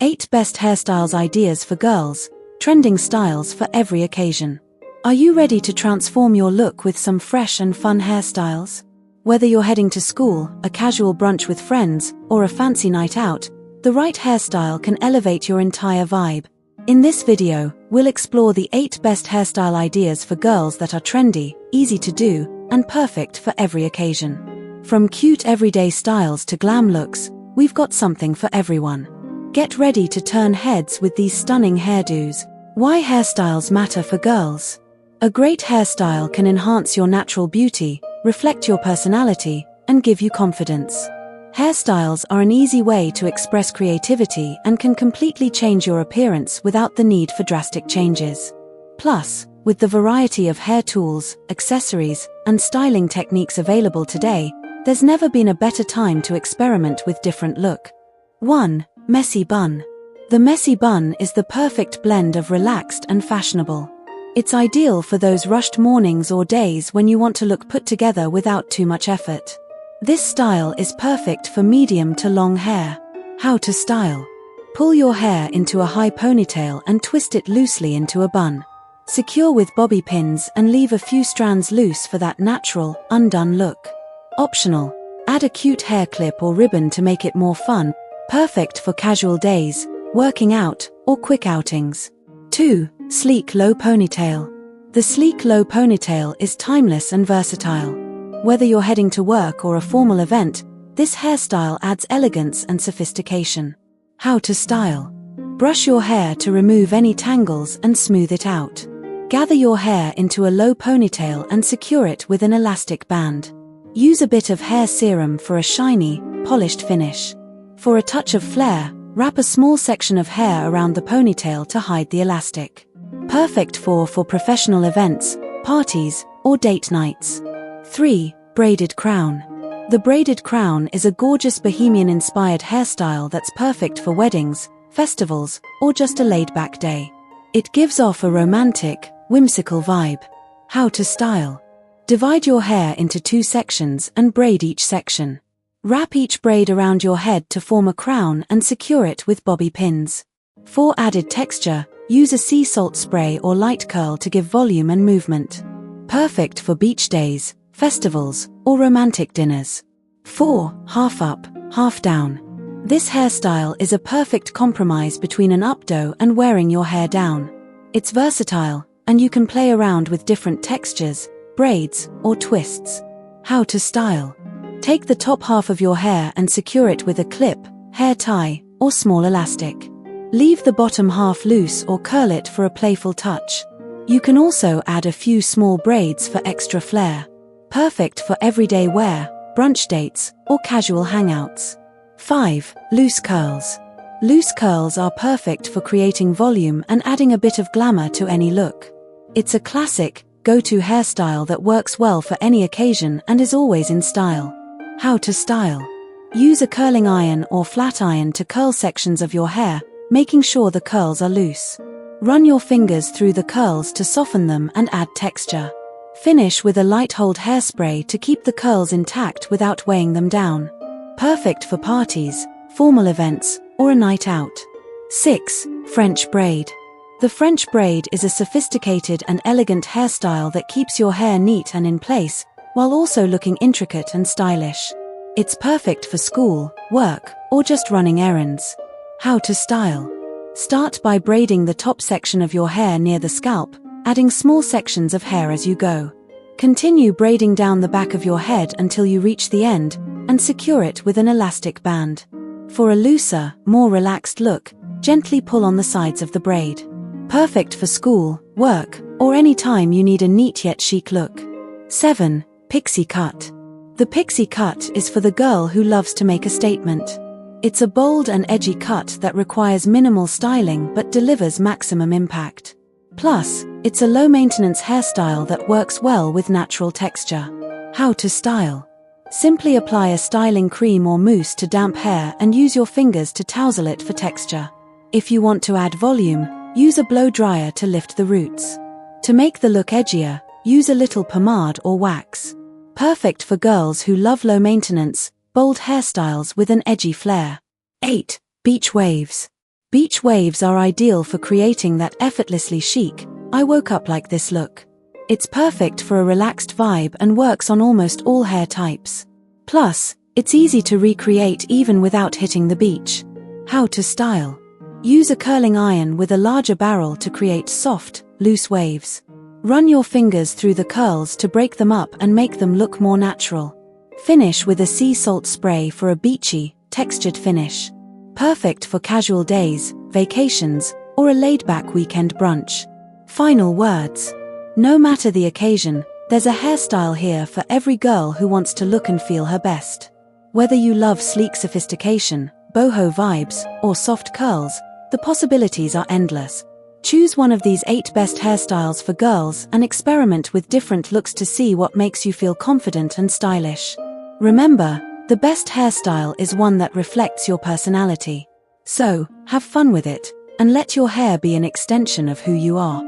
8 Best Hairstyles Ideas for Girls, Trending Styles for Every Occasion. Are you ready to transform your look with some fresh and fun hairstyles? Whether you're heading to school, a casual brunch with friends, or a fancy night out, the right hairstyle can elevate your entire vibe. In this video, we'll explore the 8 best hairstyle ideas for girls that are trendy, easy to do, and perfect for every occasion. From cute everyday styles to glam looks, we've got something for everyone. Get ready to turn heads with these stunning hairdos. Why hairstyles matter for girls. A great hairstyle can enhance your natural beauty, reflect your personality, and give you confidence. Hairstyles are an easy way to express creativity and can completely change your appearance without the need for drastic changes. Plus, with the variety of hair tools, accessories, and styling techniques available today, there's never been a better time to experiment with different look. 1. Messy bun. The messy bun is the perfect blend of relaxed and fashionable. It's ideal for those rushed mornings or days when you want to look put together without too much effort. This style is perfect for medium to long hair. How to style. Pull your hair into a high ponytail and twist it loosely into a bun. Secure with bobby pins and leave a few strands loose for that natural, undone look. Optional. Add a cute hair clip or ribbon to make it more fun. Perfect for casual days, working out, or quick outings. 2. Sleek low ponytail. The sleek low ponytail is timeless and versatile. Whether you're heading to work or a formal event, this hairstyle adds elegance and sophistication. How to style. Brush your hair to remove any tangles and smooth it out. Gather your hair into a low ponytail and secure it with an elastic band. Use a bit of hair serum for a shiny, polished finish. For a touch of flair, wrap a small section of hair around the ponytail to hide the elastic. Perfect for professional events, parties, or date nights. 3. Braided crown. The braided crown is a gorgeous bohemian-inspired hairstyle that's perfect for weddings, festivals, or just a laid-back day. It gives off a romantic, whimsical vibe. How to style. Divide your hair into 2 sections and braid each section. Wrap each braid around your head to form a crown and secure it with bobby pins. For added texture, use a sea salt spray or light curl to give volume and movement. Perfect for beach days, festivals, or romantic dinners. 4. Half up, half down. This hairstyle is a perfect compromise between an updo and wearing your hair down. It's versatile, and you can play around with different textures, braids, or twists. How to style. Take the top half of your hair and secure it with a clip, hair tie, or small elastic. Leave the bottom half loose or curl it for a playful touch. You can also add a few small braids for extra flair. Perfect for everyday wear, brunch dates, or casual hangouts. 5. Loose curls. Loose curls are perfect for creating volume and adding a bit of glamour to any look. It's a classic, go-to hairstyle that works well for any occasion and is always in style. How to style. Use a curling iron or flat iron to curl sections of your hair, making sure the curls are loose. Run your fingers through the curls to soften them and add texture. Finish with a light hold hairspray to keep the curls intact without weighing them down. Perfect for parties, formal events, or a night out. 6. French braid. The French braid is a sophisticated and elegant hairstyle that keeps your hair neat and in place, while also looking intricate and stylish. It's perfect for school, work, or just running errands. How to style. Start by braiding the top section of your hair near the scalp, adding small sections of hair as you go. Continue braiding down the back of your head until you reach the end, and secure it with an elastic band. For a looser, more relaxed look, gently pull on the sides of the braid. Perfect for school, work, or any time you need a neat yet chic look. 7. Pixie cut. The pixie cut is for the girl who loves to make a statement. It's a bold and edgy cut that requires minimal styling but delivers maximum impact. Plus, it's a low-maintenance hairstyle that works well with natural texture. How to style. Simply apply a styling cream or mousse to damp hair and use your fingers to tousle it for texture. If you want to add volume, use a blow dryer to lift the roots. To make the look edgier, use a little pomade or wax. Perfect for girls who love low-maintenance, bold hairstyles with an edgy flair. 8. Beach waves. Beach waves are ideal for creating that effortlessly chic, "I woke up like this" look. It's perfect for a relaxed vibe and works on almost all hair types. Plus, it's easy to recreate even without hitting the beach. How to style. Use a curling iron with a larger barrel to create soft, loose waves. Run your fingers through the curls to break them up and make them look more natural. Finish with a sea salt spray for a beachy, textured finish. Perfect for casual days, vacations, or a laid-back weekend brunch. Final words. No matter the occasion, there's a hairstyle here for every girl who wants to look and feel her best. Whether you love sleek sophistication, boho vibes, or soft curls, the possibilities are endless. Choose one of these 8 best hairstyles for girls and experiment with different looks to see what makes you feel confident and stylish. Remember, the best hairstyle is one that reflects your personality. So, have fun with it, and let your hair be an extension of who you are.